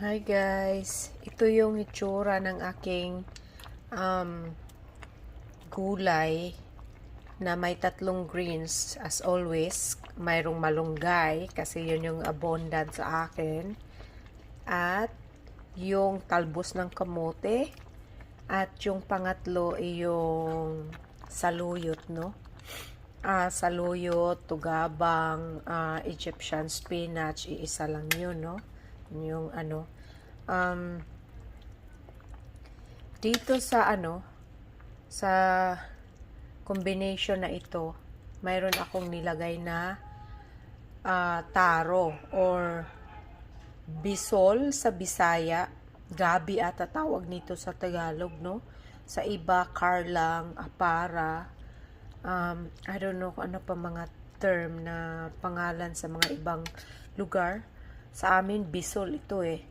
Hi guys, ito yung itsura ng aking gulay na may tatlong greens. As always, mayroong malunggay kasi yun yung abundant sa akin. At yung talbos ng kamote. At yung pangatlo ay yung saluyot, no? Saluyot, tugabang, Egyptian spinach, iisa lang yun, no? Yung dito sa combination na ito, mayroon akong nilagay na taro or bisol sa Bisaya, gabi ata tawag nito sa Tagalog, no? Sa iba, karlang, apara, I don't know kung ano pa mga term na pangalan sa mga ibang lugar. Sa amin, bisol ito eh.